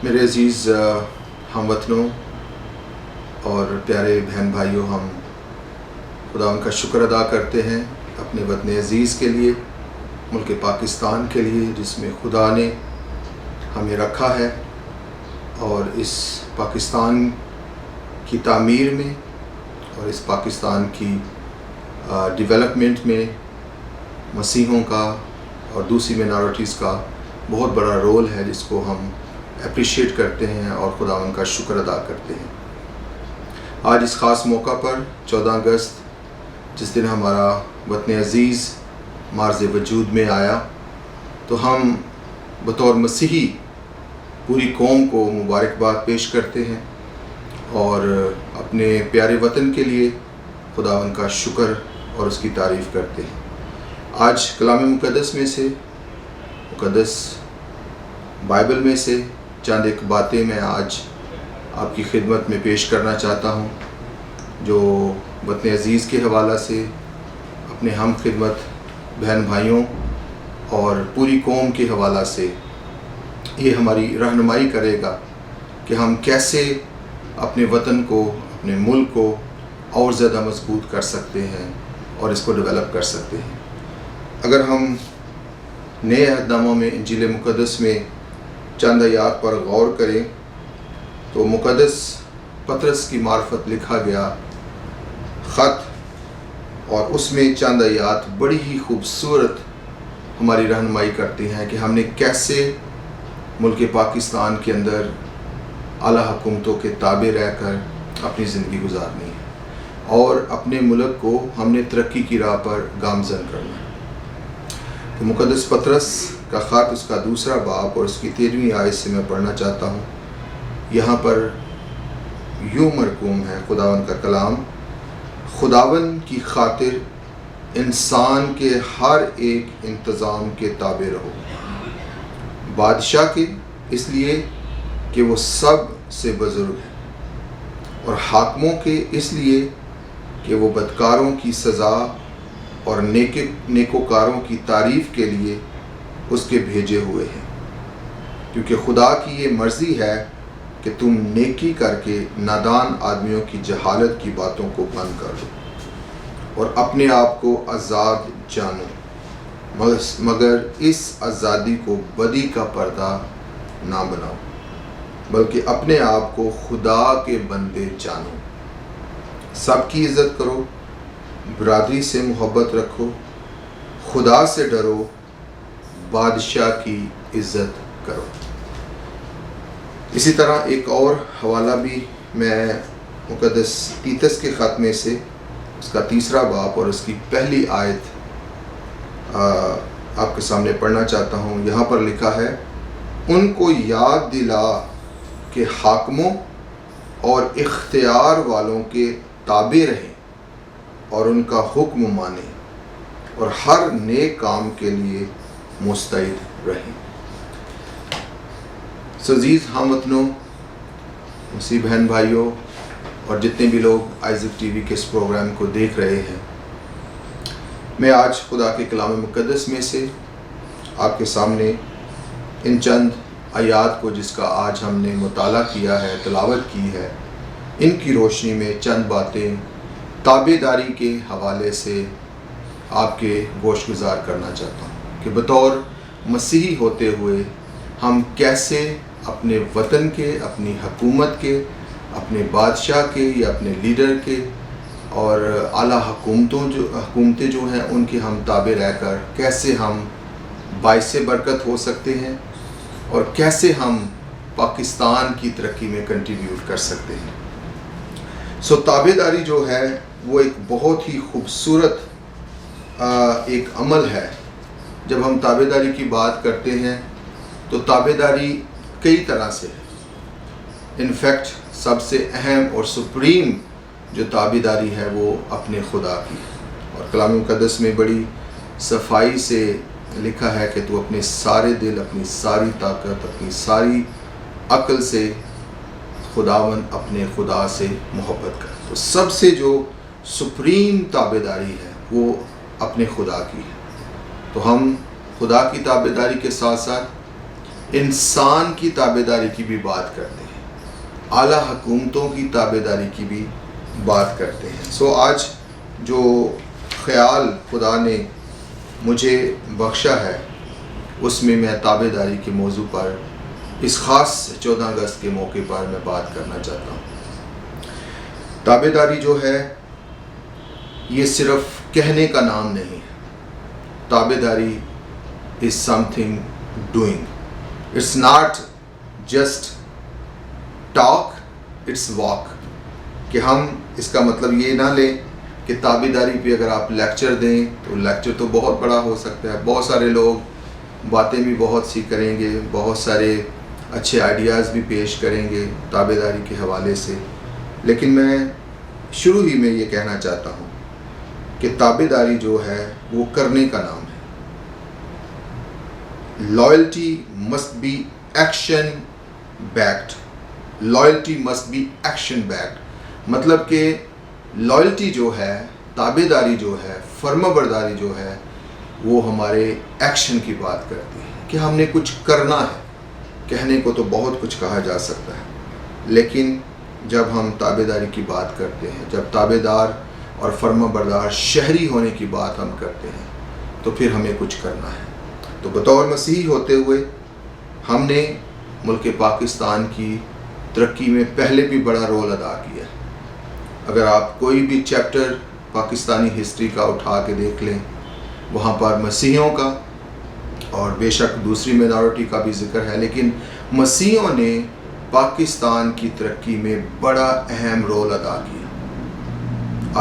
میرے عزیز ہم وطنوں اور پیارے بہن بھائیوں، ہم خدا ان کا شکر ادا کرتے ہیں اپنے وطن عزیز کے لیے، ملک پاکستان کے لیے، جس میں خدا نے ہمیں رکھا ہے، اور اس پاکستان کی تعمیر میں اور اس پاکستان کی ڈیولپمنٹ میں مسیحوں کا اور دوسری مائنورٹیز کا بہت بڑا رول ہے، جس کو ہم اپریشیٹ کرتے ہیں اور خدا ان کا شکر ادا کرتے ہیں۔ آج اس خاص موقع پر 14 اگست، جس دن ہمارا وطن عزیز معرض وجود میں آیا، تو ہم بطور مسیحی پوری قوم کو مبارکباد پیش کرتے ہیں اور اپنے پیارے وطن کے لیے خدا ان کا شکر اور اس کی تعریف کرتے ہیں۔ آج کلام مقدس میں سے، مقدس بائبل میں سے چند ایک باتیں میں آج آپ کی خدمت میں پیش کرنا چاہتا ہوں، جو وطن عزیز کے حوالہ سے، اپنے ہم خدمت بہن بھائیوں اور پوری قوم کے حوالہ سے یہ ہماری رہنمائی کرے گا کہ ہم کیسے اپنے وطن کو، اپنے ملک کو اور زیادہ مضبوط کر سکتے ہیں اور اس کو ڈیولپ کر سکتے ہیں۔ اگر ہم نئے عہد نامہ میں انجیل مقدس میں چند آیات پر غور کریں تو مقدس پطرس کی معرفت لکھا گیا خط، اور اس میں چند آیات بڑی ہی خوبصورت ہماری رہنمائی کرتی ہیں کہ ہم نے کیسے ملک پاکستان کے اندر اعلیٰ حکومتوں کے تابع رہ کر اپنی زندگی گزارنی ہے اور اپنے ملک کو ہم نے ترقی کی راہ پر گامزن کرنا ہے۔ تو مقدس پطرس کا خط، اس کا دوسرا باب اور اس کی 13ویں آیت سے میں پڑھنا چاہتا ہوں۔ یہاں پر یوں مرقوم ہے خداوند کا کلام: خداوند کی خاطر انسان کے ہر ایک انتظام کے تابع رہو، بادشاہ کے اس لیے کہ وہ سب سے بزرگ ہے، اور حاکموں کے اس لیے کہ وہ بدکاروں کی سزا اور نیکوکاروں کی تعریف کے لیے اس کے بھیجے ہوئے ہیں، کیونکہ خدا کی یہ مرضی ہے کہ تم نیکی کر کے نادان آدمیوں کی جہالت کی باتوں کو بند کر دو اور اپنے آپ کو آزاد جانو، مگر اس آزادی کو بدی کا پردہ نہ بناؤ، بلکہ اپنے آپ کو خدا کے بندے جانو۔ سب کی عزت کرو، برادری سے محبت رکھو، خدا سے ڈرو، بادشاہ کی عزت کرو۔ اسی طرح ایک اور حوالہ بھی میں مقدس تیتس کے خط میں سے، اس کا 3 باب اور اس کی پہلی آیت آپ کے سامنے پڑھنا چاہتا ہوں۔ یہاں پر لکھا ہے: ان کو یاد دلا کہ حاکموں اور اختیار والوں کے تابع رہیں اور ان کا حکم مانیں اور ہر نیک کام کے لیے مستعد رہیں۔ عزیز ہم وطنوں، مسیح بہن بھائیوں اور جتنے بھی لوگ آئزک ٹی وی کے اس پروگرام کو دیکھ رہے ہیں، میں آج خدا کے کلام مقدس میں سے آپ کے سامنے ان چند آیات کو، جس کا آج ہم نے مطالعہ کیا ہے، تلاوت کی ہے، ان کی روشنی میں چند باتیں تابع داری کے حوالے سے آپ کے گوش گزار کرنا چاہتا ہوں کہ بطور مسیحی ہوتے ہوئے ہم کیسے اپنے وطن کے، اپنی حکومت کے، اپنے بادشاہ کے یا اپنے لیڈر کے اور اعلیٰ حکومتیں جو ہیں ان کے ہم تابع رہ کر کیسے ہم باعث برکت ہو سکتے ہیں اور کیسے ہم پاکستان کی ترقی میں کنٹریبیوٹ کر سکتے ہیں۔ تابع داری جو ہے وہ ایک بہت ہی خوبصورت ایک عمل ہے۔ جب ہم تابع داری کی بات کرتے ہیں تو تابع داری کئی طرح سے ہے۔ انفیکٹ سب سے اہم اور سپریم جو تابع داری ہے وہ اپنے خدا کی ہے، اور کلام مقدس میں بڑی صفائی سے لکھا ہے کہ تو اپنے سارے دل، اپنی ساری طاقت، اپنی ساری عقل سے خداوند اپنے خدا سے محبت کر۔ تو سب سے جو سپریم تابع داری ہے وہ اپنے خدا کی ہے۔ تو ہم خدا کی تابع داری کے ساتھ ساتھ انسان کی تابعداری کی بھی بات کرتے ہیں، اعلیٰ حکومتوں کی تابعداری کی بھی بات کرتے ہیں۔ سو آج جو خیال خدا نے مجھے بخشا ہے اس میں میں تابعداری کے موضوع پر اس خاص 14 اگست کے موقع پر میں بات کرنا چاہتا ہوں۔ تابعداری جو ہے یہ صرف کہنے کا نام نہیں ہے، تابعداری is something doing. It's not just talk, it's walk. کہ ہم اس کا مطلب یہ نہ لیں کہ تابعداری پہ اگر آپ لیکچر دیں تو لیکچر تو بہت بڑا ہو سکتا ہے، بہت سارے لوگ باتیں بھی بہت سی کریں گے، بہت سارے اچھے آئیڈیاز بھی پیش کریں گے تابعداری کے حوالے سے، لیکن میں شروع ہی میں یہ کہنا چاہتا ہوں کہ تابعداری جو ہے وہ کرنے کا نام ہے۔ Loyalty must be action backed. Loyalty must be action backed. مطلب کہ لائلٹی جو ہے، تابعداری جو ہے، فرما برداری جو ہے، وہ ہمارے ایکشن کی بات کرتی ہے کہ ہم نے کچھ کرنا ہے۔ کہنے کو تو بہت کچھ کہا جا سکتا ہے، لیکن جب ہم تابعداری کی بات کرتے ہیں، جب تابعدار اور فرما بردار شہری ہونے کی بات ہم کرتے ہیں تو پھر ہمیں کچھ کرنا ہے۔ تو بطور مسیحی ہوتے ہوئے ہم نے ملک پاکستان کی ترقی میں پہلے بھی بڑا رول ادا کیا ہے۔ اگر آپ کوئی بھی چیپٹر پاکستانی ہسٹری کا اٹھا کے دیکھ لیں، وہاں پر مسیحیوں کا اور بے شک دوسری مینارٹی کا بھی ذکر ہے، لیکن مسیحیوں نے پاکستان کی ترقی میں بڑا اہم رول ادا کیا۔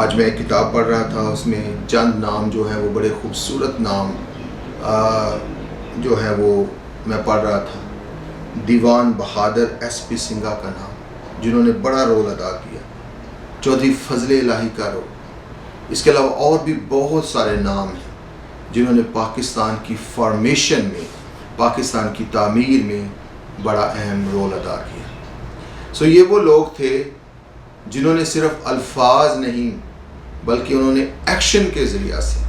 آج میں ایک کتاب پڑھ رہا تھا، اس میں چند نام جو ہیں وہ بڑے خوبصورت نام جو ہے وہ میں پڑھ رہا تھا۔ دیوان بہادر ایس پی سنگھا کا نام، جنہوں نے بڑا رول ادا کیا، چودھری فضل الہی کا رول، اس کے علاوہ اور بھی بہت سارے نام ہیں جنہوں نے پاکستان کی فارمیشن میں، پاکستان کی تعمیر میں بڑا اہم رول ادا کیا۔ سو یہ وہ لوگ تھے جنہوں نے صرف الفاظ نہیں بلکہ انہوں نے ایکشن کے ذریعہ سے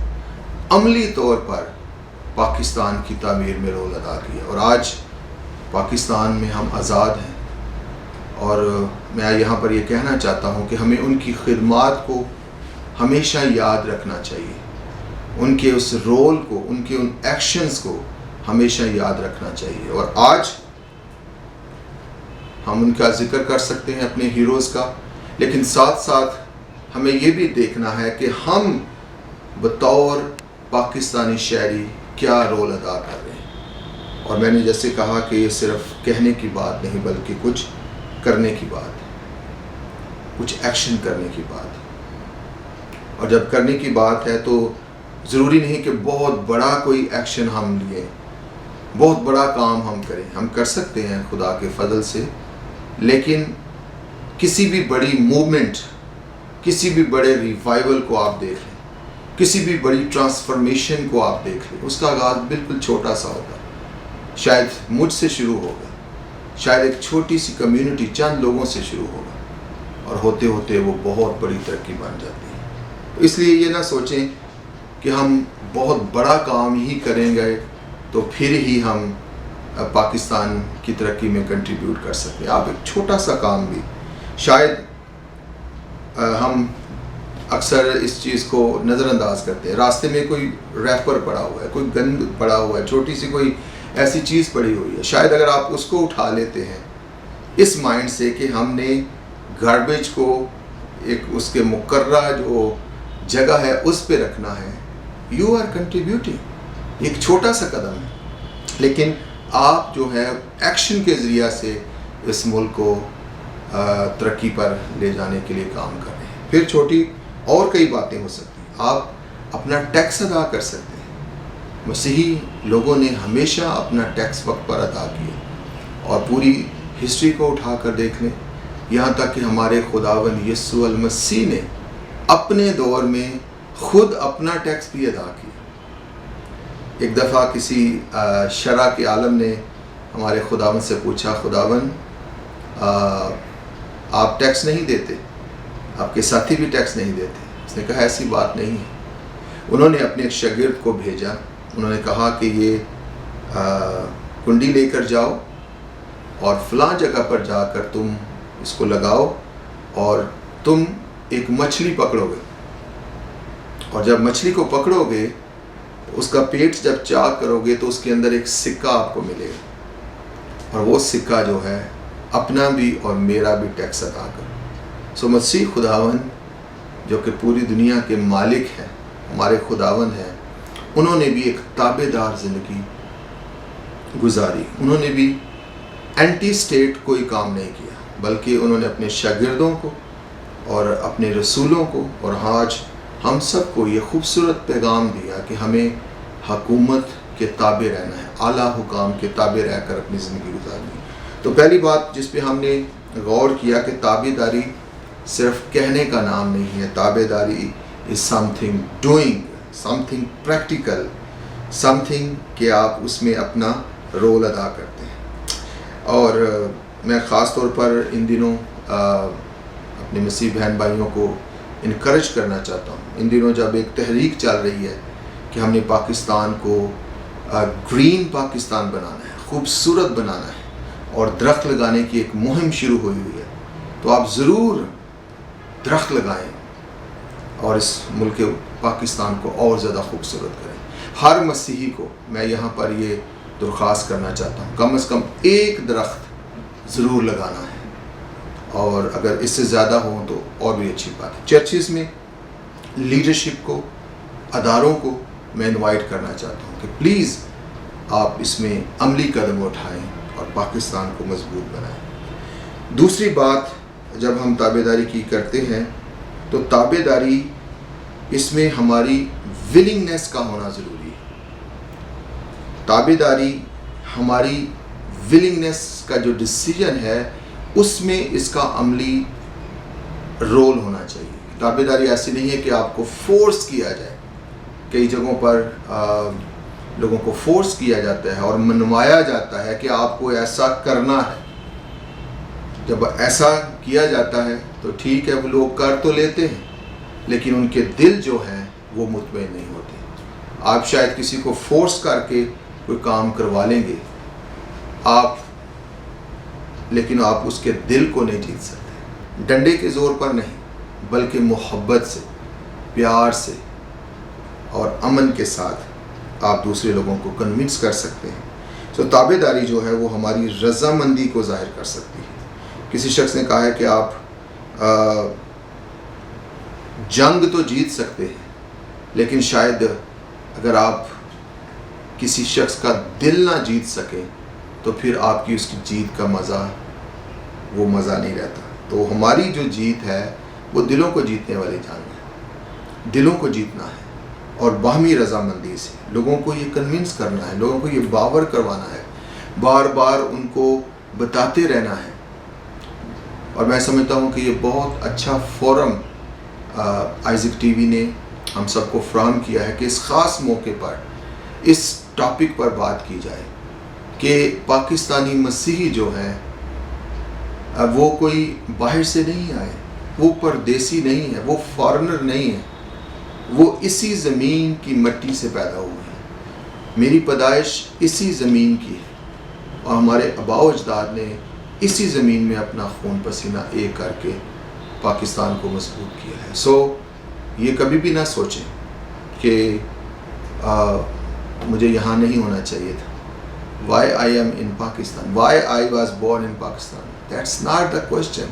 عملی طور پر پاکستان کی تعمیر میں رول ادا کیا، اور آج پاکستان میں ہم آزاد ہیں۔ اور میں یہاں پر یہ کہنا چاہتا ہوں کہ ہمیں ان کی خدمات کو ہمیشہ یاد رکھنا چاہیے، ان کے اس رول کو، ان کے ان ایکشنز کو ہمیشہ یاد رکھنا چاہیے۔ اور آج ہم ان کا ذکر کر سکتے ہیں اپنے ہیروز کا، لیکن ساتھ ساتھ ہمیں یہ بھی دیکھنا ہے کہ ہم بطور پاکستانی شہری کیا رول ادا کر رہے ہیں۔ اور میں نے جیسے کہا کہ یہ صرف کہنے کی بات نہیں بلکہ کچھ کرنے کی بات ہے، کچھ ایکشن کرنے کی بات ہے۔ اور جب کرنے کی بات ہے تو ضروری نہیں کہ بہت بڑا کوئی ایکشن ہم لیے، بہت بڑا کام ہم کریں، ہم کر سکتے ہیں خدا کے فضل سے، لیکن کسی بھی بڑی موومنٹ، کسی بھی بڑے ریوائیول کو آپ دیکھ لیں، کسی بھی بڑی ٹرانسفارمیشن کو آپ دیکھ لیں، اس کا آغاز بالکل چھوٹا سا ہوگا، شاید مجھ سے شروع ہوگا، شاید ایک چھوٹی سی کمیونٹی چند لوگوں سے شروع ہوگا، اور ہوتے ہوتے وہ بہت بڑی ترقی بن جاتی ہے۔ اس لیے یہ نہ سوچیں کہ ہم بہت بڑا کام ہی کریں گے تو پھر ہی ہم پاکستان کی ترقی میں کنٹریبیوٹ کر سکتے ہیں۔ آپ ایک چھوٹا سا کام بھی، شاید ہم اکثر اس چیز کو نظر انداز کرتے ہیں، راستے میں کوئی ریپر پڑا ہوا ہے، کوئی گند پڑا ہوا ہے، چھوٹی سی کوئی ایسی چیز پڑی ہوئی ہے، شاید اگر آپ اس کو اٹھا لیتے ہیں اس مائنڈ سے کہ ہم نے گاربیج کو ایک اس کے مقررہ جو جگہ ہے اس پہ رکھنا ہے، یو آر کنٹریبیوٹنگ، ایک چھوٹا سا قدم ہے، لیکن آپ جو ہے ایکشن کے ذریعہ سے اس ملک کو ترقی پر لے جانے کے لیے کام کر رہے ہیں۔ پھر چھوٹی اور کئی باتیں ہو سکتی ہیں، آپ اپنا ٹیکس ادا کر سکتے ہیں۔ مسیحی لوگوں نے ہمیشہ اپنا ٹیکس وقت پر ادا کیا، اور پوری ہسٹری کو اٹھا کر دیکھ لیں، یہاں تک کہ ہمارے خداوند یسوع المسیح نے اپنے دور میں خود اپنا ٹیکس بھی ادا کیا۔ ایک دفعہ کسی شرع کے عالم نے ہمارے خداوند سے پوچھا، خداوند آپ ٹیکس نہیں دیتے، آپ کے ساتھی بھی ٹیکس نہیں دیتے؟ اس نے کہا ایسی بات نہیں ہے۔ انہوں نے اپنے ایک شاگرد کو بھیجا، انہوں نے کہا کہ یہ کنڈی لے کر جاؤ اور فلاں جگہ پر جا کر تم اس کو لگاؤ اور تم ایک مچھلی پکڑو گے، اور جب مچھلی کو پکڑو گے اس کا پیٹ جب چاک کرو گے تو اس کے اندر ایک سکہ آپ کو ملے گا، اور وہ سکہ جو ہے اپنا بھی اور میرا بھی ٹیکس ادا کرو۔ سو مسیح خداون جو کہ پوری دنیا کے مالک ہیں، ہمارے خداون ہیں، انہوں نے بھی ایک تابع دار زندگی گزاری۔ انہوں نے بھی اینٹی اسٹیٹ کوئی کام نہیں کیا، بلکہ انہوں نے اپنے شاگردوں کو اور اپنے رسولوں کو اور آج ہم سب کو یہ خوبصورت پیغام دیا کہ ہمیں حکومت کے تابع رہنا ہے، اعلیٰ حکام کے تابع رہ کر اپنی زندگی گزارنی۔ تو پہلی بات جس پہ ہم نے غور کیا کہ تابع داری صرف کہنے کا نام نہیں ہے، تابع داری is something doing, something practical, something کہ آپ اس میں اپنا رول ادا کرتے ہیں۔ اور میں خاص طور پر ان دنوں اپنے مسیح بہن بھائیوں کو انکریج کرنا چاہتا ہوں۔ ان دنوں جب ایک تحریک چل رہی ہے کہ ہم نے پاکستان کو گرین پاکستان بنانا ہے، خوبصورت بنانا ہے، اور درخت لگانے کی ایک مہم شروع ہوئی ہے، تو آپ ضرور درخت لگائیں اور اس ملک پاکستان کو اور زیادہ خوبصورت کریں۔ ہر مسیحی کو میں یہاں پر یہ درخواست کرنا چاہتا ہوں، کم از کم ایک درخت ضرور لگانا ہے، اور اگر اس سے زیادہ ہوں تو اور بھی اچھی بات ہے۔ چرچز میں لیڈرشپ کو، اداروں کو میں انوائٹ کرنا چاہتا ہوں کہ پلیز آپ اس میں عملی قدم اٹھائیں اور پاکستان کو مضبوط بنائیں۔ دوسری بات، جب ہم تابع داری کی کرتے ہیں تو تابع داری اس میں ہماری ولنگنیس کا ہونا ضروری ہے۔ تابع داری ہماری ولنگنیس کا جو ڈیسیجن ہے اس میں اس کا عملی رول ہونا چاہیے۔ تابع داری ایسی نہیں ہے کہ آپ کو فورس کیا جائے۔ کئی جگہوں پر لوگوں کو فورس کیا جاتا ہے اور منوایا جاتا ہے کہ آپ کو ایسا کرنا ہے۔ جب ایسا کیا جاتا ہے تو ٹھیک ہے، وہ لوگ کر تو لیتے ہیں، لیکن ان کے دل جو ہیں وہ مطمئن نہیں ہوتے۔ آپ شاید کسی کو فورس کر کے کوئی کام کروا لیں گے لیکن آپ اس کے دل کو نہیں جیت سکتے۔ ڈنڈے کے زور پر نہیں، بلکہ محبت سے، پیار سے اور امن کے ساتھ آپ دوسرے لوگوں کو کنونس کر سکتے ہیں۔ سو تابع داری جو ہے وہ ہماری رضامندی کو ظاہر کر سکتی ہے۔ کسی شخص نے کہا ہے کہ آپ جنگ تو جیت سکتے ہیں، لیکن شاید اگر آپ کسی شخص کا دل نہ جیت سکیں تو پھر آپ کی اس کی جیت کا مزہ نہیں رہتا۔ تو ہماری جو جیت ہے وہ دلوں کو جیتنے والی جنگ ہے، دلوں کو جیتنا ہے، اور باہمی رضامندی سے لوگوں کو یہ کنونس کرنا ہے، لوگوں کو یہ باور کروانا ہے، بار بار ان کو بتاتے رہنا ہے۔ اور میں سمجھتا ہوں کہ یہ بہت اچھا فورم آئزک ٹی وی نے ہم سب کو فراہم کیا ہے کہ اس خاص موقع پر اس ٹاپک پر بات کی جائے کہ پاکستانی مسیحی جو ہیں وہ کوئی باہر سے نہیں آئے، وہ پردیسی نہیں ہے، وہ فارنر نہیں ہے، وہ اسی زمین کی مٹی سے پیدا ہوئے ہیں۔ میری پیدائش اسی زمین کی ہے، اور ہمارے آباء و اجداد نے اسی زمین میں اپنا خون پسینہ ایک کر کے پاکستان کو مضبوط کیا ہے۔ سو یہ کبھی بھی نہ سوچیں کہ مجھے یہاں نہیں ہونا چاہیے تھا۔ Why I am in Pakistan? Why I was born in Pakistan? That's not the question.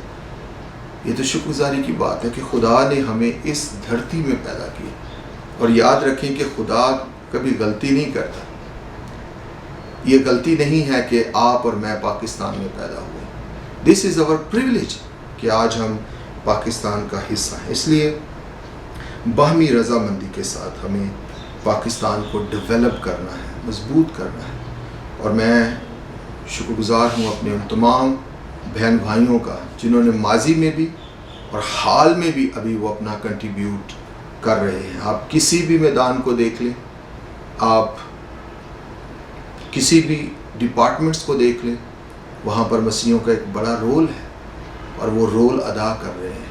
یہ تو شکر گزاری کی بات ہے کہ خدا نے ہمیں اس دھرتی میں پیدا کیا، اور یاد رکھیں کہ خدا کبھی غلطی نہیں کرتا۔ یہ غلطی نہیں ہے کہ آپ اور میں پاکستان میں پیدا ہوئے۔ This is our privilege کہ آج ہم پاکستان کا حصہ ہیں۔ اس لیے باہمی رضامندی کے ساتھ ہمیں پاکستان کو ڈیولپ کرنا ہے، مضبوط کرنا ہے۔ اور میں شکر گزار ہوں اپنے ان تمام بہن بھائیوں کا جنہوں نے ماضی میں بھی اور حال میں بھی ابھی وہ اپنا کنٹریبیوٹ کر رہے ہیں۔ آپ کسی بھی میدان کو دیکھ لیں، آپ کسی بھی ڈپارٹمنٹس کو دیکھ لیں، وہاں پر مسیحیوں کا ایک بڑا رول ہے، اور وہ رول ادا کر رہے ہیں۔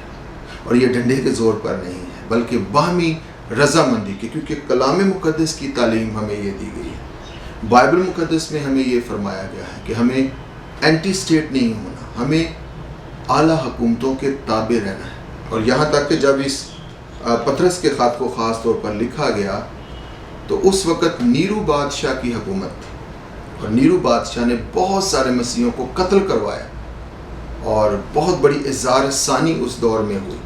اور یہ ڈنڈے کے زور پر نہیں ہے، بلکہ باہمی رضامندی کے، کیونکہ کلام مقدس کی تعلیم ہمیں یہ دی گئی ہے۔ بائبل مقدس میں ہمیں یہ فرمایا گیا ہے کہ ہمیں اینٹی اسٹیٹ نہیں ہونا، ہمیں اعلیٰ حکومتوں کے تابع رہنا ہے. اور یہاں تک کہ جب اس پطرس کے خط کو خاص طور پر لکھا گیا تو اس وقت نیرو بادشاہ کی حکومت تھی، اور نیرو بادشاہ نے بہت سارے مسیحیوں کو قتل کروایا، اور بہت بڑی اظہار ثانی اس دور میں ہوئی.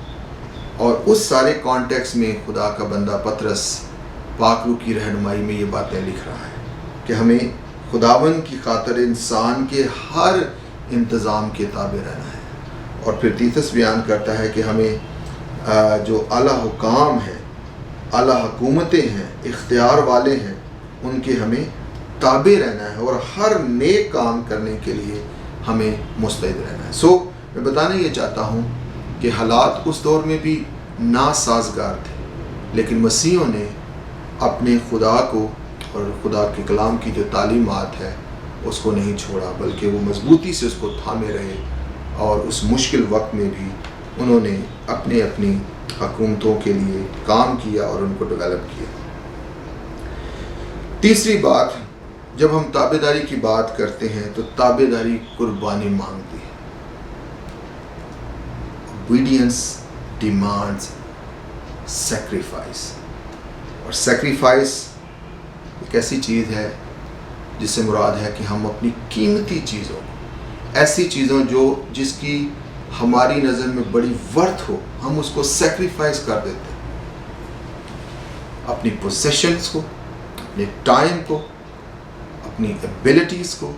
اور اس سارے کانٹیکس میں خدا کا بندہ پطرس پاک روح کی رہنمائی میں یہ باتیں لکھ رہا ہے کہ ہمیں خداوند کی خاطر انسان کے ہر انتظام کے تابع رہنا ہے. اور پھر تیتس بیان کرتا ہے کہ ہمیں جو اعلیٰ حکام ہیں، اعلیٰ حکومتیں ہیں، اختیار والے ہیں، ان کے ہمیں تابع رہنا ہے اور ہر نیک کام کرنے کے لیے ہمیں مستعد رہنا ہے. میں بتانا یہ چاہتا ہوں کہ حالات اس دور میں بھی ناسازگار تھے، لیکن مسیحیوں نے اپنے خدا کو اور خدا کے کلام کی جو تعلیمات ہے اس کو نہیں چھوڑا، بلکہ وہ مضبوطی سے اس کو تھامے رہے، اور اس مشکل وقت میں بھی انہوں نے اپنی حکومتوں کے لیے کام کیا اور ان کو ڈیولپ کیا. تیسری بات، جب ہم تابع داری کی بات کرتے ہیں تو تابع داری قربانی مانگتی ہے. Obedience demands sacrifice. اور sacrifice ایک ایسی چیز ہے جس سے مراد ہے کہ ہم اپنی قیمتی چیزوں، ایسی چیزوں جس کی ہماری نظر میں بڑی ورتھ ہو، ہم اس کو سیکریفائس کر دیتے ہیں. اپنی پوزیشنز کو، اپنے ٹائم کو، اپنی ایبلٹیز کو،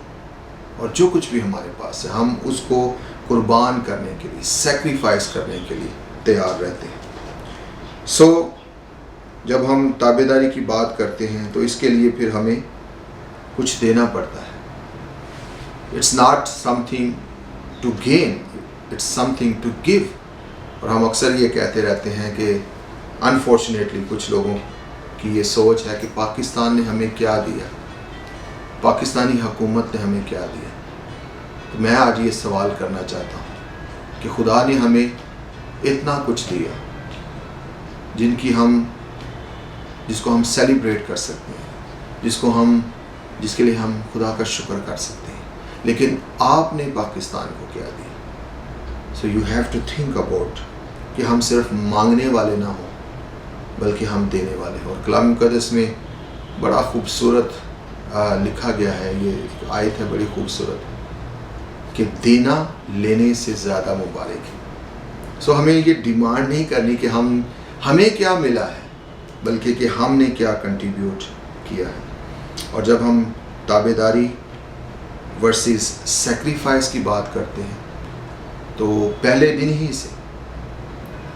اور جو کچھ بھی ہمارے پاس ہے ہم اس کو قربان کرنے کے لیے، سیکریفائس کرنے کے لیے تیار رہتے ہیں. جب ہم تابع داری کی بات کرتے ہیں تو اس کے لیے پھر ہمیں کچھ دینا پڑتا ہے. It's not something to gain, it's something to give. اور ہم اکثر یہ کہتے رہتے ہیں کہ انفارچونیٹلی کچھ لوگوں کی یہ سوچ ہے کہ پاکستان نے ہمیں کیا دیا، پاکستانی حکومت نے ہمیں کیا دیا. تو میں آج یہ سوال کرنا چاہتا ہوں کہ خدا نے ہمیں اتنا کچھ دیا جس کو ہم سیلیبریٹ کر سکتے ہیں، جس کے لیے ہم خدا کا شکر کر سکتے ہیں، لیکن آپ نے پاکستان کو کیا دیا. So you have to think about کہ ہم صرف مانگنے والے نہ ہوں بلکہ ہم دینے والے ہوں. اور کلام مقدس میں بڑا خوبصورت لکھا گیا ہے، یہ آیت ہے بڑی خوبصورت کہ دینا لینے سے زیادہ مبارک ہے. ہمیں یہ ڈیمانڈ نہیں کرنی کہ ہمیں کیا ملا ہے، بلکہ کہ ہم نے کیا کنٹریبیوٹ کیا ہے. اور جب ہم تابع داری ورسز سیکریفائس کی بات کرتے ہیں تو پہلے دن ہی سے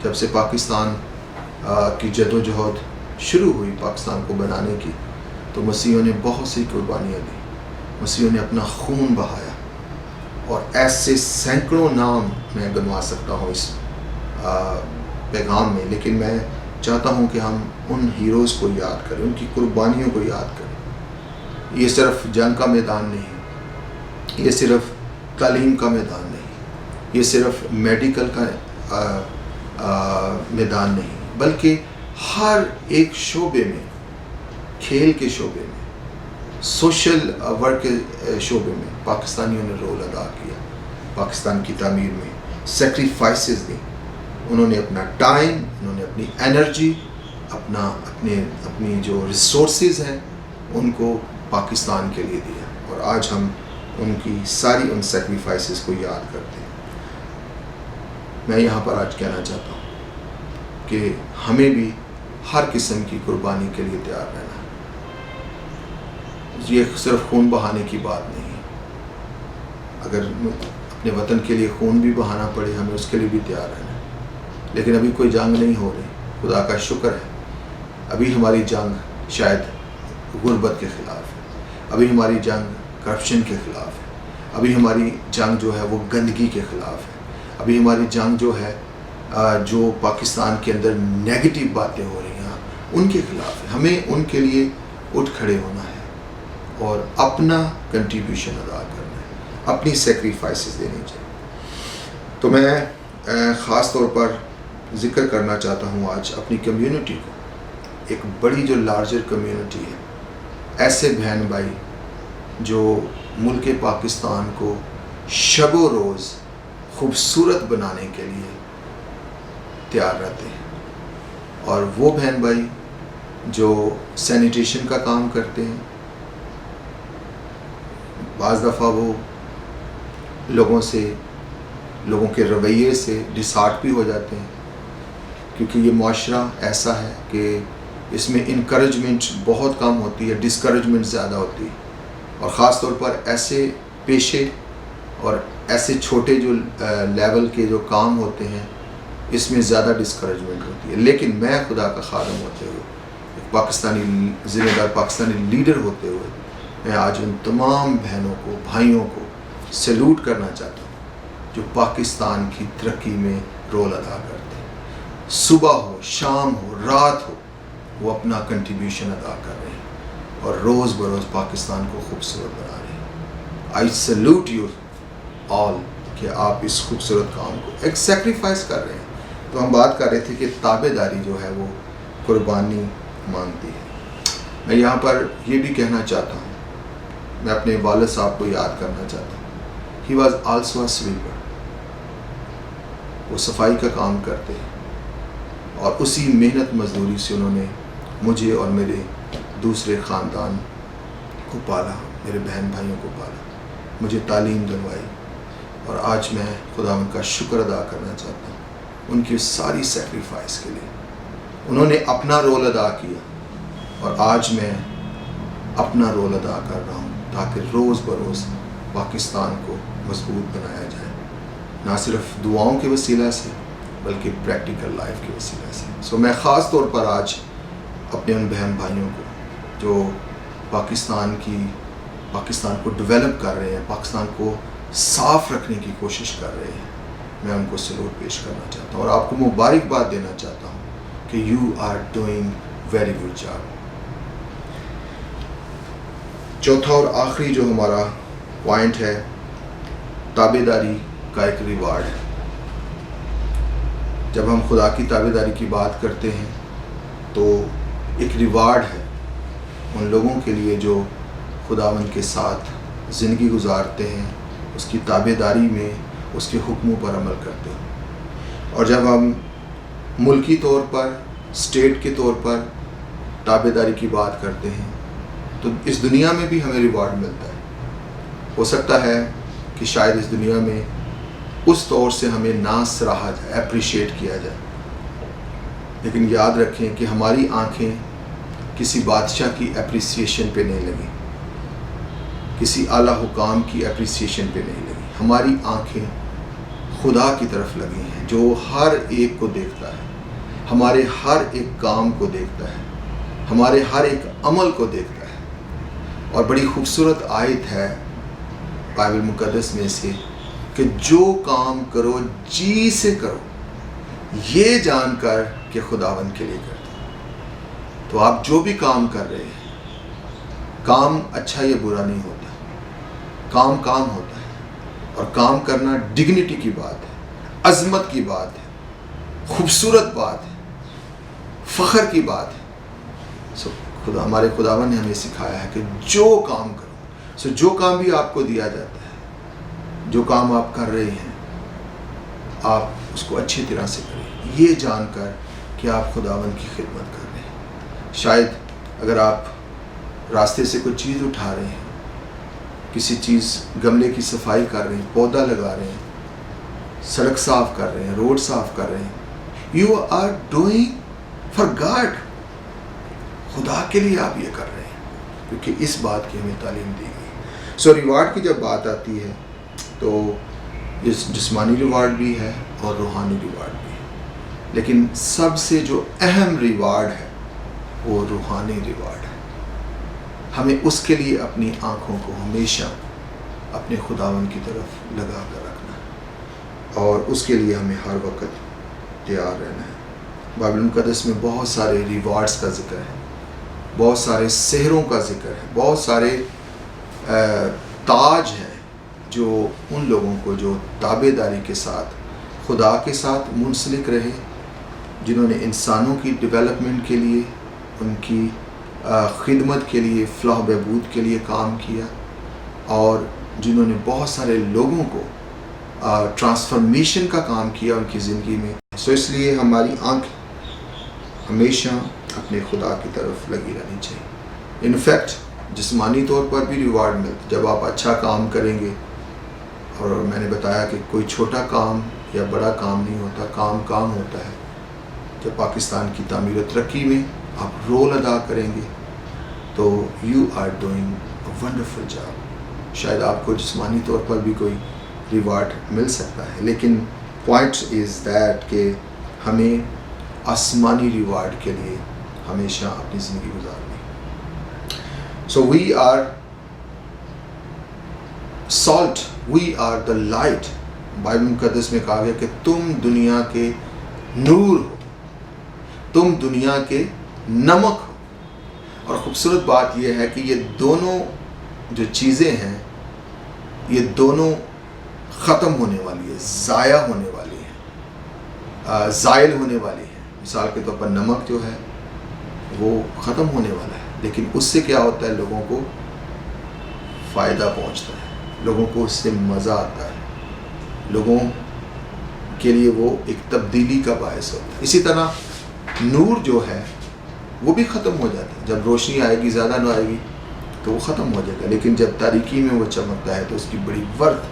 جب سے پاکستان کی جدوجہد شروع ہوئی پاکستان کو بنانے کی، تو مسیحیوں نے بہت سی قربانیاں دی، مسیحیوں نے اپنا خون بہایا، اور ایسے سینکڑوں نام میں گنوا سکتا ہوں اس پیغام میں، لیکن میں چاہتا ہوں کہ ہم ان ہیروز کو یاد کریں، ان کی قربانیوں کو یاد کریں. یہ صرف جنگ کا میدان نہیں، یہ صرف تعلیم کا میدان نہیں، یہ صرف میڈیکل کا میدان نہیں، بلکہ ہر ایک شعبے میں، کھیل کے شعبے میں، سوشل ورک کے شعبے میں پاکستانیوں نے رول ادا کیا. پاکستان کی تعمیر میں سیکریفائسز دی، انہوں نے اپنا ٹائم، انہوں نے اپنی انرجی، اپنی جو ریسورسز ہیں ان کو پاکستان کے لیے دیا، اور آج ہم ان کی ساری ان سیکریفائسز کو یاد کرتے ہیں. میں یہاں پر آج کہنا چاہتا ہوں کہ ہمیں بھی ہر قسم کی قربانی کے لیے تیار رہنا ہے. یہ صرف خون بہانے کی بات نہیں ہے، اگر اپنے وطن کے لیے خون بھی بہانا پڑے ہمیں اس کے لیے بھی تیار رہنا ہے. لیکن ابھی کوئی جنگ نہیں ہو رہی، خدا کا شکر ہے. ابھی ہماری جنگ شاید غربت کے خلاف ہے، ابھی ہماری جنگ کرپشن کے خلاف ہے، ابھی ہماری جنگ جو ہے وہ گندگی کے خلاف ہے، ابھی ہماری جنگ جو ہے جو پاکستان کے اندر نیگیٹو باتیں ہو رہی ہیں ان کے خلاف ہے. ہمیں ان کے لیے اٹھ کھڑے ہونا ہے اور اپنا کنٹریبیوشن ادا کرنا ہے، اپنی سیکریفائسز دینی چاہیے. تو میں خاص طور پر ذکر کرنا چاہتا ہوں آج اپنی کمیونٹی کو، ایک بڑی جو لارجر کمیونٹی ہے، ایسے بہن بھائی جو ملک پاکستان کو شب و روز خوبصورت بنانے کے لیے تیار رہتے ہیں، اور وہ بہن بھائی جو سینیٹیشن کا کام کرتے ہیں، بعض دفعہ وہ لوگوں کے رویے سے ڈسہارٹ بھی ہو جاتے ہیں، کیونکہ یہ معاشرہ ایسا ہے کہ اس میں انکریجمنٹ بہت کم ہوتی ہے، ڈسکریجمنٹ زیادہ ہوتی ہے، اور خاص طور پر ایسے پیشے اور ایسے چھوٹے جو لیول کے جو کام ہوتے ہیں اس میں زیادہ ڈسکریجمنٹ ہوتی ہے۔ لیکن میں خدا کا خادم ہوتے ہوئے، ایک پاکستانی ذمہ دار پاکستانی لیڈر ہوتے ہوئے، میں آج ان تمام بہنوں کو، بھائیوں کو سیلوٹ کرنا چاہتا ہوں جو پاکستان کی ترقی میں رول ادا کرتے ہیں۔ صبح ہو، شام ہو، رات ہو، وہ اپنا کنٹریبیوشن ادا کر رہے ہیں اور روز بروز پاکستان کو خوبصورت بنا رہے ہیں۔ آئی سیلوٹ یو آل کہ آپ اس خوبصورت کام کو ایک سیکریفائس کر رہے ہیں۔ تو ہم بات کر رہے تھے کہ تابع داری جو ہے وہ قربانی مانگتی ہے۔ میں یہاں پر یہ بھی کہنا چاہتا ہوں، میں اپنے والد صاحب کو یاد کرنا چاہتا ہوں۔ He was also a sweeper, وہ صفائی کا کام کرتے ہیں، اور اسی محنت مزدوری سے انہوں نے مجھے اور میرے دوسرے خاندان کو پالا، میرے بہن بھائیوں کو پالا، مجھے تعلیم دلوائی، اور آج میں خدا ان کا شکر ادا کرنا چاہتا ہوں ان کی ساری سیکریفائس کے لیے۔ انہوں نے اپنا رول ادا کیا اور آج میں اپنا رول ادا کر رہا ہوں تاکہ روز بروز پاکستان کو مضبوط بنایا جائے، نہ صرف دعاؤں کے وسیلہ سے بلکہ پریکٹیکل لائف کے وسیلہ سے۔ میں خاص طور پر آج اپنے ان بہن بھائیوں کو جو پاکستان کو ڈیولپ کر رہے ہیں، پاکستان کو صاف رکھنے کی کوشش کر رہے ہیں، میں ان کو سلوٹ پیش کرنا چاہتا ہوں اور آپ کو مبارکباد دینا چاہتا ہوں کہ you are doing very good job. چوتھا اور آخری جو ہمارا پوائنٹ ہے، تابع داری کا ایک ریوارڈ ہے۔ جب ہم خدا کی تابع داری کی بات کرتے ہیں تو ایک ریوارڈ ہے ان لوگوں کے لیے جو خداوند کے ساتھ زندگی گزارتے ہیں، اس کی تابع داری میں اس کے حکموں پر عمل کرتے ہیں۔ اور جب ہم ملکی طور پر، اسٹیٹ کے طور پر تابع داری کی بات کرتے ہیں تو اس دنیا میں بھی ہمیں ریوارڈ ملتا ہے۔ ہو سکتا ہے کہ شاید اس دنیا میں اس طور سے ہمیں نہ سراہا جائے، اپریشیٹ کیا جائے، لیکن یاد رکھیں کہ ہماری آنکھیں کسی بادشاہ کی اپریسیشن پہ نہیں لگیں، کسی اعلیٰ حکام کی اپریسیشن پہ نہیں لگی، ہماری آنکھیں خدا کی طرف لگی ہیں جو ہر ایک کو دیکھتا ہے، ہمارے ہر ایک کام کو دیکھتا ہے، ہمارے ہر ایک عمل کو دیکھتا ہے۔ اور بڑی خوبصورت آیت ہے بائبل مقدس میں سے کہ جو کام کرو جی سے کرو، یہ جان کر کہ خداوند کے لیے کرتے ہیں۔ تو آپ جو بھی کام کر رہے ہیں، کام اچھا یا برا نہیں ہوتا، کام کام ہوتا ہے، اور کام کرنا ڈگنیٹی کی بات ہے، عظمت کی بات ہے، خوبصورت بات ہے، فخر کی بات ہے۔ ہمارے خداوند نے ہمیں سکھایا ہے کہ جو کام کرو، جو کام بھی آپ کو دیا جاتا ہے، جو کام آپ کر رہے ہیں، آپ اس کو اچھی طرح سے کریں، یہ جان کر کہ آپ خداوند کی خدمت کر رہے ہیں۔ شاید اگر آپ راستے سے کوئی چیز اٹھا رہے ہیں، کسی چیز گملے کی صفائی کر رہے ہیں، پودا لگا رہے ہیں، سڑک صاف کر رہے ہیں، روڈ صاف کر رہے ہیں، you are doing for God, خدا کے لیے آپ یہ کر رہے ہیں، کیونکہ اس بات کی ہمیں تعلیم دی گئی۔ ریوارڈ کی جب بات آتی ہے تو جسمانی ریوارڈ بھی ہے اور روحانی ریوارڈ بھی ہے، لیکن سب سے جو اہم ریوارڈ ہے وہ روحانی ریوارڈ ہے۔ ہمیں اس کے لیے اپنی آنکھوں کو ہمیشہ اپنے خداوند کی طرف لگا کر رکھنا ہے، اور اس کے لیے ہمیں ہر وقت تیار رہنا ہے۔ بائبل مقدس میں بہت سارے ریوارڈز کا ذکر ہے، بہت سارے سحروں کا ذکر ہے، بہت سارے تاج ہیں جو ان لوگوں کو جو تابع داری کے ساتھ خدا کے ساتھ منسلک رہے، جنہوں نے انسانوں کی ڈیولپمنٹ کے لیے، ان کی خدمت کے لیے، فلاح و بہبود کے لیے کام کیا، اور جنہوں نے بہت سارے لوگوں کو ٹرانسفارمیشن کا کام کیا ان کی زندگی میں. سو اس لیے ہماری آنکھ ہمیشہ اپنے خدا کی طرف لگی رہنی چاہیے. انفیکٹ جسمانی طور پر بھی ریوارڈ ملتا جب آپ اچھا کام کریں گے. اور میں نے بتایا کہ کوئی چھوٹا کام یا بڑا کام نہیں ہوتا، کام ہوتا ہے. جب پاکستان کی تعمیر و ترقی میں آپ رول ادا کریں گے تو you are doing a wonderful job. شاید آپ کو جسمانی طور پر بھی کوئی ریوارڈ مل سکتا ہے، لیکن پوائنٹ از دیٹ کہ ہمیں آسمانی ریوارڈ کے لیے ہمیشہ اپنی زندگی گزارنی. So we are salt, we are the light. Bible مقدس میں کہا گیا کہ تم دنیا کے نور ہو، تم دنیا کے نمک ہو. اور خوبصورت بات یہ ہے کہ یہ دونوں جو چیزیں ہیں یہ دونوں ختم ہونے والی ہے، ضائع ہونے والی ہے، زائل ہونے والی ہے. مثال کے طور پر نمک جو ہے وہ ختم ہونے والا ہے، لیکن اس سے کیا ہوتا ہے، لوگوں کو فائدہ پہنچتا ہے، لوگوں کو اس سے مزہ آتا ہے، لوگوں کے لیے وہ ایک تبدیلی کا باعث ہوتا ہے. اسی طرح نور جو ہے وہ بھی ختم ہو جاتا ہے. جب روشنی آئے گی، زیادہ نہ آئے گی تو وہ ختم ہو جائے گا، لیکن جب تاریکی میں وہ چمکتا ہے تو اس کی بڑی ورث.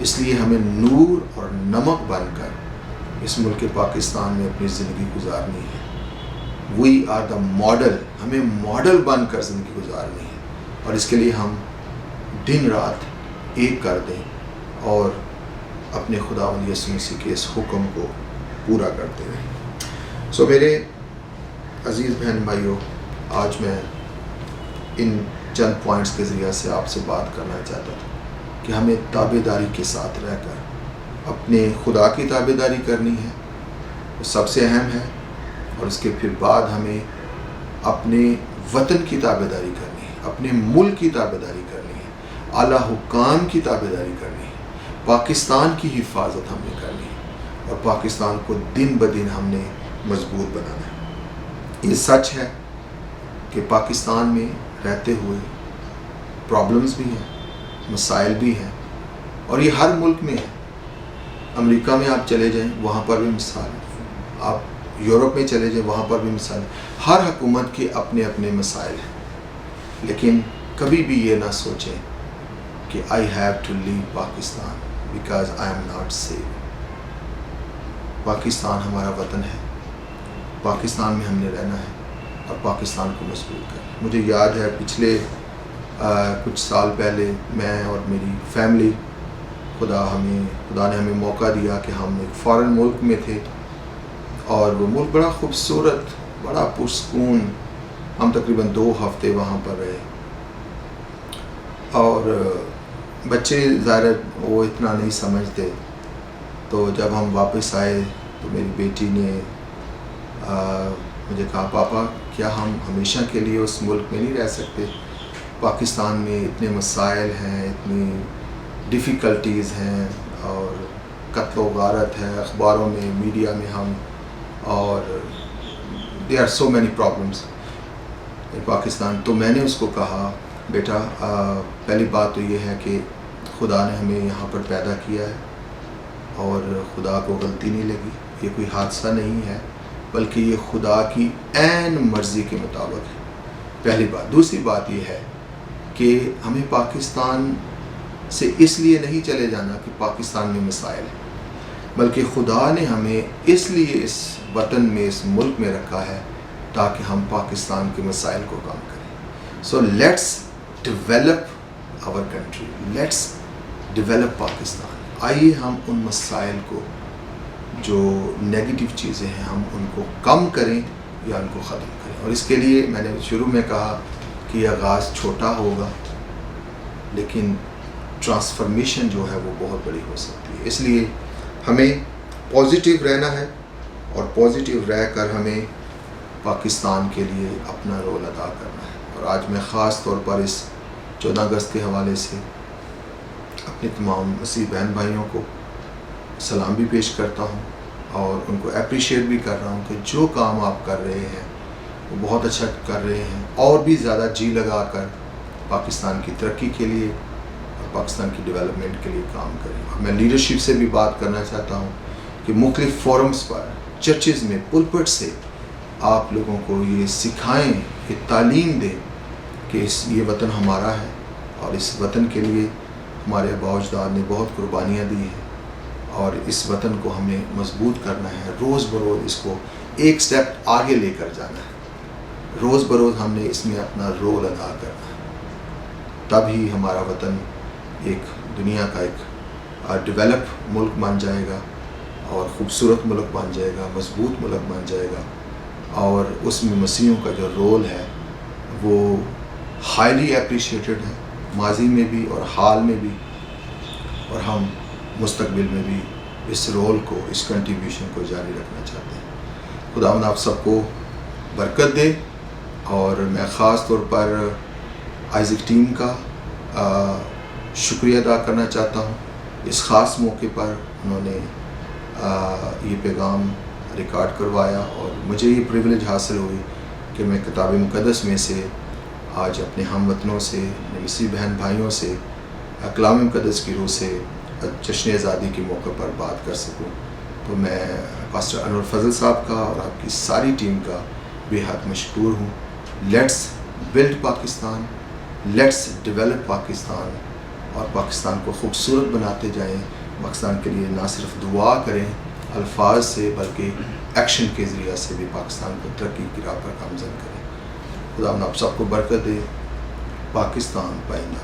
اس لیے ہمیں نور اور نمک بن کر اس ملک پاکستان میں اپنی زندگی گزارنی ہے. وی آر دا ماڈل، ہمیں ماڈل بن کر زندگی گزارنی ہے. اور اس کے لیے ہم دن رات ایک کر دیں اور اپنے خداوند یسوع مسیح کے اس حکم کو پورا کرتے رہیں. سو میرے عزیز بہن بھائیوں، آج میں ان چند پوائنٹس کے ذریعے سے آپ سے بات کرنا چاہتا تھا کہ ہمیں تابع داری کے ساتھ رہ کر اپنے خدا کی تابع داری کرنی ہے، وہ سب سے اہم ہے. اور اس کے پھر بعد ہمیں اپنے وطن کی تابع داری کرنی ہے، اپنے ملک کی تابع داری کرنی ہے، اعلیٰ حکام کی تابع داری کرنی ہے، پاکستان کی حفاظت ہم نے کرنی ہے، اور پاکستان کو دن بدن ہم نے مضبوط بنانا ہے. یہ سچ ہے کہ پاکستان میں رہتے ہوئے پرابلمز بھی ہیں، مسائل بھی ہیں، اور یہ ہر ملک میں ہے. امریکہ میں آپ چلے جائیں وہاں پر بھی مثال ہے، آپ یورپ میں چلے جائیں وہاں پر بھی مثال ہے. ہر حکومت کے اپنے اپنے مسائل ہیں، لیکن کبھی بھی یہ نہ سوچیں کہ I have to leave Pakistan because I am not safe. Pakistan ہمارا وطن ہے، پاکستان میں ہم نے رہنا ہے اور پاکستان کو مضبوط کرنا. مجھے یاد ہے پچھلے کچھ سال پہلے میں اور میری فیملی، خدا نے ہمیں موقع دیا کہ ہم ایک فارن ملک میں تھے، اور وہ ملک بڑا خوبصورت، بڑا پرسکون. ہم تقریباً 2 ہفتے وہاں پر رہے، اور بچے ظاہر وہ اتنا نہیں سمجھتے. تو جب ہم واپس آئے تو میری بیٹی نے مجھے کہا، پاپا کیا ہم ہمیشہ کے لیے اس ملک میں نہیں رہ سکتے؟ پاکستان میں اتنے مسائل ہیں، اتنی ڈیفیکلٹیز ہیں، اور قتل و غارت ہے اخباروں میں، میڈیا میں ہم، اور there are so many problems in Pakistan. تو میں نے اس کو کہا، بیٹا پہلی بات تو یہ ہے کہ خدا نے ہمیں یہاں پر پیدا کیا ہے، اور خدا کو غلطی نہیں لگی. یہ کوئی حادثہ نہیں ہے، بلکہ یہ خدا کی عین مرضی کے مطابق ہے، پہلی بات. دوسری بات یہ ہے کہ ہمیں پاکستان سے اس لیے نہیں چلے جانا کہ پاکستان میں مسائل ہیں، بلکہ خدا نے ہمیں اس لیے اس وطن میں، اس ملک میں رکھا ہے تاکہ ہم پاکستان کے مسائل کو کم کریں. So let's develop our country, let's develop Pakistan. آئیے ہم ان مسائل کو، جو نیگیٹو چیزیں ہیں، ہم ان کو کم کریں یا ان کو ختم کریں. اور اس کے لیے میں نے شروع میں کہا کہ یہ آغاز چھوٹا ہوگا، لیکن ٹرانسفارمیشن جو ہے وہ بہت بڑی ہو سکتی ہے. اس لیے ہمیں پازیٹیو رہنا ہے، اور پازیٹیو رہ کر ہمیں پاکستان کے لیے اپنا رول ادا کرنا ہے. اور آج میں خاص طور پر اس 14 اگست کے حوالے سے اپنے تمام مسیح بہن بھائیوں کو سلام بھی پیش کرتا ہوں، اور ان کو اپریشیٹ بھی کر رہا ہوں کہ جو کام آپ کر رہے ہیں وہ بہت اچھا کر رہے ہیں. اور بھی زیادہ جی لگا کر پاکستان کی ترقی کے لیے پاکستان کی ڈیولپمنٹ کے لیے کام کریں. اور میں لیڈرشپ سے بھی بات کرنا چاہتا ہوں کہ مختلف فورمز پر چرچز میں پلپٹ سے آپ لوگوں کو یہ سکھائیں، یہ تعلیم دیں کہ یہ وطن ہمارا ہے اور اس وطن کے لیے ہمارے آباء و اجداد نے بہت قربانیاں دی ہیں اور اس وطن کو ہمیں مضبوط کرنا ہے. روز بروز اس کو ایک سٹیپ آگے لے کر جانا ہے. روز بروز ہم نے اس میں اپنا رول ادا کرنا ہے. تب ہی ہمارا وطن ایک دنیا کا ایک ڈیولپ ملک بن جائے گا اور خوبصورت ملک بن جائے گا، مضبوط ملک بن جائے گا. اور اس میں مسیحیوں کا جو رول ہے وہ ہائیلی اپریشیٹڈ ہے، ماضی میں بھی اور حال میں بھی، اور ہم مستقبل میں بھی اس رول کو، اس کنٹریبیوشن کو جاری رکھنا چاہتے ہیں. خداوند آپ سب کو برکت دے. اور میں خاص طور پر آئزک ٹیم کا شکریہ ادا کرنا چاہتا ہوں. اس خاص موقع پر انہوں نے یہ پیغام ریکارڈ کروایا اور مجھے یہ پریویلیج حاصل ہوئی کہ میں کتاب مقدس میں سے آج اپنے ہم وطنوں سے، مسیحی بہن بھائیوں سے کلام مقدس کی روح سے جشن آزادی کے موقع پر بات کر سکوں. تو میں پاسٹر انور فضل صاحب کا اور آپ کی ساری ٹیم کا بے حد مشکور ہوں. Let's build Pakistan, let's develop Pakistan, اور پاکستان کو خوبصورت بناتے جائیں. پاکستان کے لیے نہ صرف دعا کریں الفاظ سے بلکہ ایکشن کے ذریعہ سے بھی پاکستان کو ترقی کی راہ پر گامزن کریں. خدا آپ سب کو برکت دے. پاکستان پائندہ.